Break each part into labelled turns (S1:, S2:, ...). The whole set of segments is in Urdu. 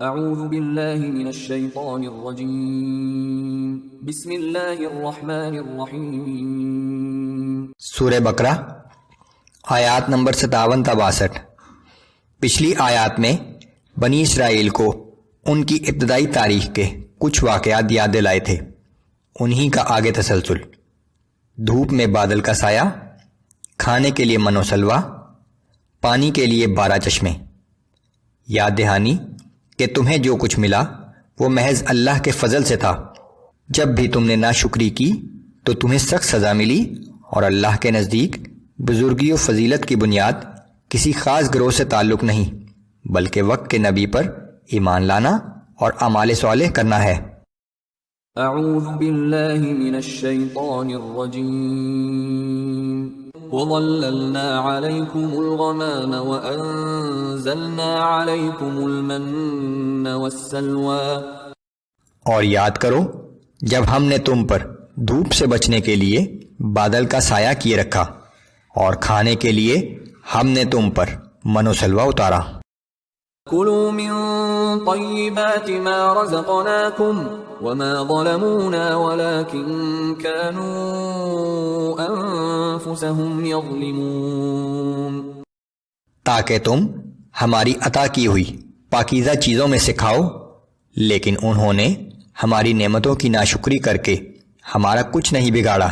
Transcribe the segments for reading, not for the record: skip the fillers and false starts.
S1: اعوذ باللہ من الشیطان الرجیم بسم اللہ الرحمن الرحیم۔
S2: سورہ بقرہ آیات نمبر 57 تا 62۔ پچھلی آیات میں بنی اسرائیل کو ان کی ابتدائی تاریخ کے کچھ واقعات یاد دلائے تھے، انہی کا آگے تسلسل۔ دھوپ میں بادل کا سایہ، کھانے کے لیے من و سلوا، پانی کے لیے 12 چشمے۔ یاد دہانی کہ تمہیں جو کچھ ملا وہ محض اللہ کے فضل سے تھا، جب بھی تم نے ناشکری کی تو تمہیں سخت سزا ملی، اور اللہ کے نزدیک بزرگی و فضیلت کی بنیاد کسی خاص گروہ سے تعلق نہیں، بلکہ وقت کے نبی پر ایمان لانا اور اعمال صالح کرنا ہے۔
S1: اعوذ باللہ من الشیطان الرجیم۔ وَظَلَّلْنَا عَلَيْكُمُ الْغَمَامَ وَأَنزَلْنَا عَلَيْكُمُ الْمَنَّ وَالسَّلْوَىٰ۔
S2: اور یاد کرو جب ہم نے تم پر دھوپ سے بچنے کے لیے بادل کا سایہ کیے رکھا، اور کھانے کے لیے ہم نے تم پر من و سلوا اتارا۔
S1: كُلُوا مِن طَيِّبَاتِ مَا رَزَقْنَاكُمْ وَمَا ظَلَمُونَا وَلَكِن كَانُوا أَنفُسَهُمْ يَظْلِمُونَ۔
S2: تاکہ تم ہماری عطا کی ہوئی پاکیزہ چیزوں میں سے کھاؤ، لیکن انہوں نے ہماری نعمتوں کی ناشکری کر کے ہمارا کچھ نہیں بگاڑا،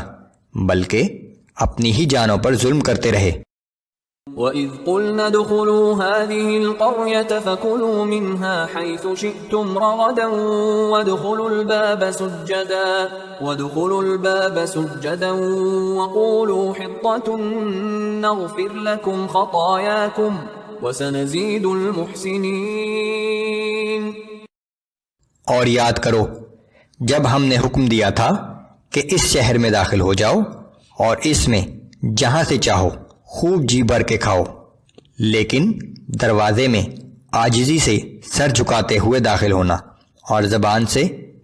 S2: بلکہ اپنی ہی جانوں پر ظلم کرتے رہے۔
S1: وَإِذْ قُلْنَا ادْخُلُوا هَٰذِهِ الْقَرْيَةَ فَكُلُوا مِنْهَا حَيْثُ شِئْتُمْ رَغَدًا وَادْخُلُوا الْبَابَ سُجَّدًا وَقُولُوا حِطَّةٌ نَغْفِرْ لَكُمْ خَطَايَاكُمْ وَسَنَزِيدُ الْمُحْسِنِينَ۔
S2: اور یاد کرو جب ہم نے حکم دیا تھا کہ اس شہر میں داخل ہو جاؤ، اور اس میں جہاں سے چاہو خوب جی بھر کے کھاؤ، لیکن دروازے میں عاجزی سے سر جھکاتے ہوئے داخل ہونا، اور زبان سے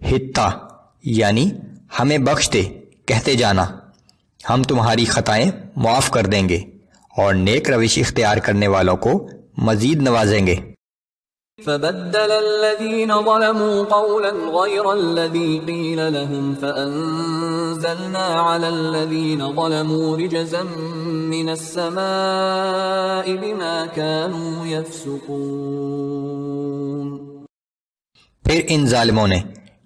S2: حطہ یعنی ہمیں بخش دے کہتے جانا، ہم تمہاری خطائیں معاف کر دیں گے اور نیک روش اختیار کرنے والوں کو مزید نوازیں گے۔
S1: فَبَدَّلَ الَّذِينَ ظَلَمُوا قَوْلًا غَيْرَ الَّذِي قِيلَ لَهُمْ فَأَنزَلْنَا عَلَى الَّذِينَ ظَلَمُوا رِجْزًا مِّنَ السَّمَاءِ بِمَا كَانُوا يَفْسُقُونَ۔
S2: پھر ان ظالموں نے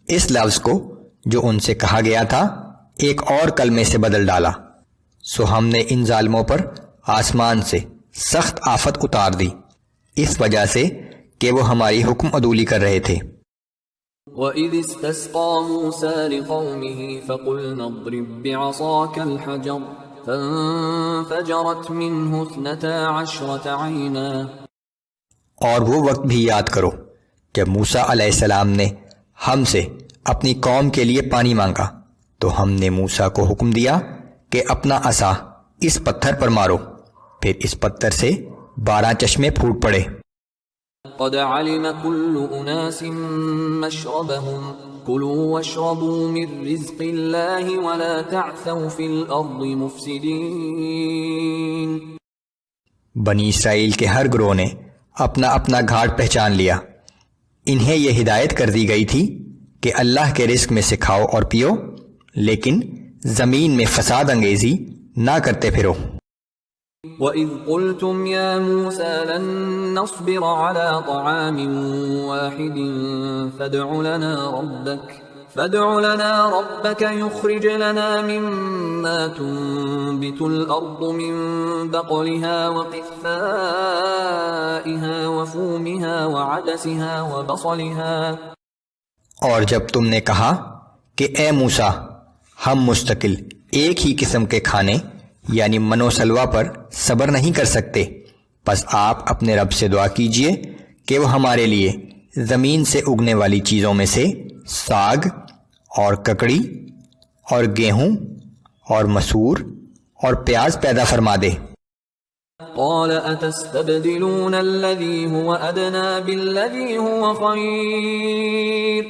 S2: اس لفظ کو جو ان سے کہا گیا تھا ایک اور کلمے سے بدل ڈالا، سو ہم نے ان ظالموں پر آسمان سے سخت آفت اتار دی، اس وجہ سے کہ وہ ہماری حکم عدولی کر رہے تھے۔
S1: وَإِذِ اسْتَسْقَىٰ مُوسَىٰ لِقَوْمِهِ فَقُلْنَا اضْرِب بِّعَصَاكَ الْحَجَرَ فَانفَجَرَتْ مِنْهُ 12 عَيْنًا۔ اور
S2: وہ وقت بھی یاد کرو جب موسیٰ علیہ السلام نے ہم سے اپنی قوم کے لیے پانی مانگا، تو ہم نے موسیٰ کو حکم دیا کہ اپنا عصا اس پتھر پر مارو، پھر اس پتھر سے 12 چشمے پھوٹ پڑے۔
S1: قد علم كل أناس مشربهم كلوا واشربوا من رزق الله ولا تعثوا في الأرض مفسدين۔
S2: بنی اسرائیل کے ہر گروہ نے اپنا اپنا گھاٹ پہچان لیا، انہیں یہ ہدایت کر دی گئی تھی کہ اللہ کے رزق میں سے کھاؤ اور پیو، لیکن زمین میں فساد انگیزی نہ کرتے پھرو۔
S1: وَإِذْ قُلْتُمْ يَا مُوسَىٰ لَن نَّصْبِرَ عَلَىٰ طَعَامٍ وَاحِدٍ فَادْعُ لَنَا رَبَّكَ يُخْرِجْ لَنَا مِمَّا تُنبِتُ الْأَرْضُ مِن بَقْلِهَا وَقِثَّائِهَا وَفُومِهَا وَعَدَسِهَا وَبَصَلِهَا۔
S2: اور جب تم نے کہا کہ اے موسیٰ ہم مستقل ایک ہی قسم کے کھانے یعنی من و سلوا پر صبر نہیں کر سکتے، پس آپ اپنے رب سے دعا کیجئے کہ وہ ہمارے لیے زمین سے اگنے والی چیزوں میں سے ساگ اور ککڑی اور گیہوں اور مسور اور پیاز پیدا فرما دے۔
S1: قال اتستبدلون الذي هو ادنى بالذي هو خير۔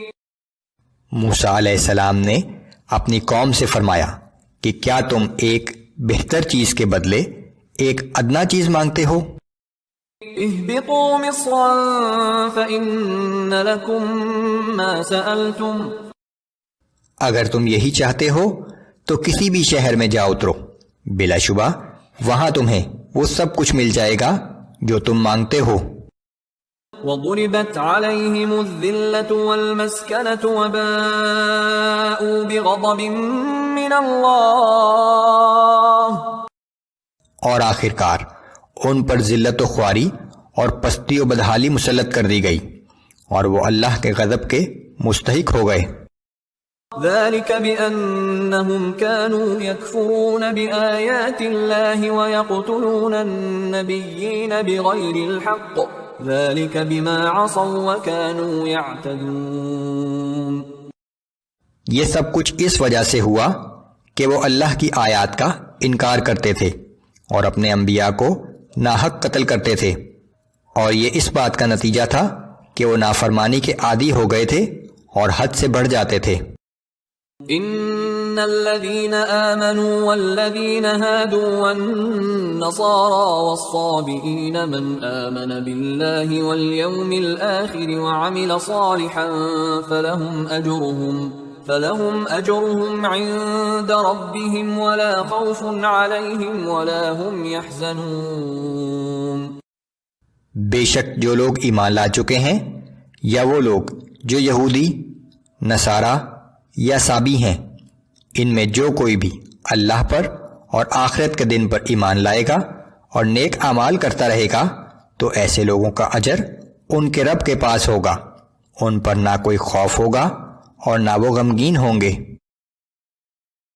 S2: موسیٰ علیہ السلام نے اپنی قوم سے فرمایا کہ کیا تم ایک بہتر چیز کے بدلے ایک ادنا چیز مانگتے ہو؟
S1: اهبطوا مصرا فإن لكم ما سألتم
S2: اگر تم یہی چاہتے ہو تو کسی بھی شہر میں جا اترو، بلا شبہ وہاں تمہیں وہ سب کچھ مل جائے گا جو تم مانگتے ہو۔
S1: وضربت عليهم الذلة والمسكنة وباءوا بغضب من الله،
S2: اور آخر کار ان پر ذلت و خواری اور پستی و بدحالی مسلط کر دی گئی، اور وہ اللہ کے غضب کے مستحق ہو گئے۔
S1: ذلك بأنهم كانوا يكفرون بآيات الله ويقتلون النبيين بغير الحق ذلك بما عصوا وكانوا يعتدون۔
S2: یہ سب کچھ اس وجہ سے ہوا کہ وہ اللہ کی آیات کا انکار کرتے تھے اور اپنے انبیاء کو ناحق قتل کرتے تھے، اور یہ اس بات کا نتیجہ تھا کہ وہ نافرمانی کے عادی ہو گئے تھے اور حد سے بڑھ جاتے تھے۔
S1: ان الذين آمنوا والذين هادوا والنصارى والصابئين من آمن بالله واليوم الآخر وعمل صالحا فلهم أجرهم عند ربهم ولا خوف عليهم ولا هم يحزنون۔
S2: بے شک جو لوگ ایمان لا چکے ہیں یا وہ لوگ جو یہودی، نصارہ یا صابی ہیں، ان میں جو کوئی بھی اللہ پر اور آخرت کے دن پر ایمان لائے گا اور نیک اعمال کرتا رہے گا تو ایسے لوگوں کا اجر ان کے رب کے پاس ہوگا، ان پر نہ کوئی خوف ہوگا اور نہ وہ غمگین ہوں گے۔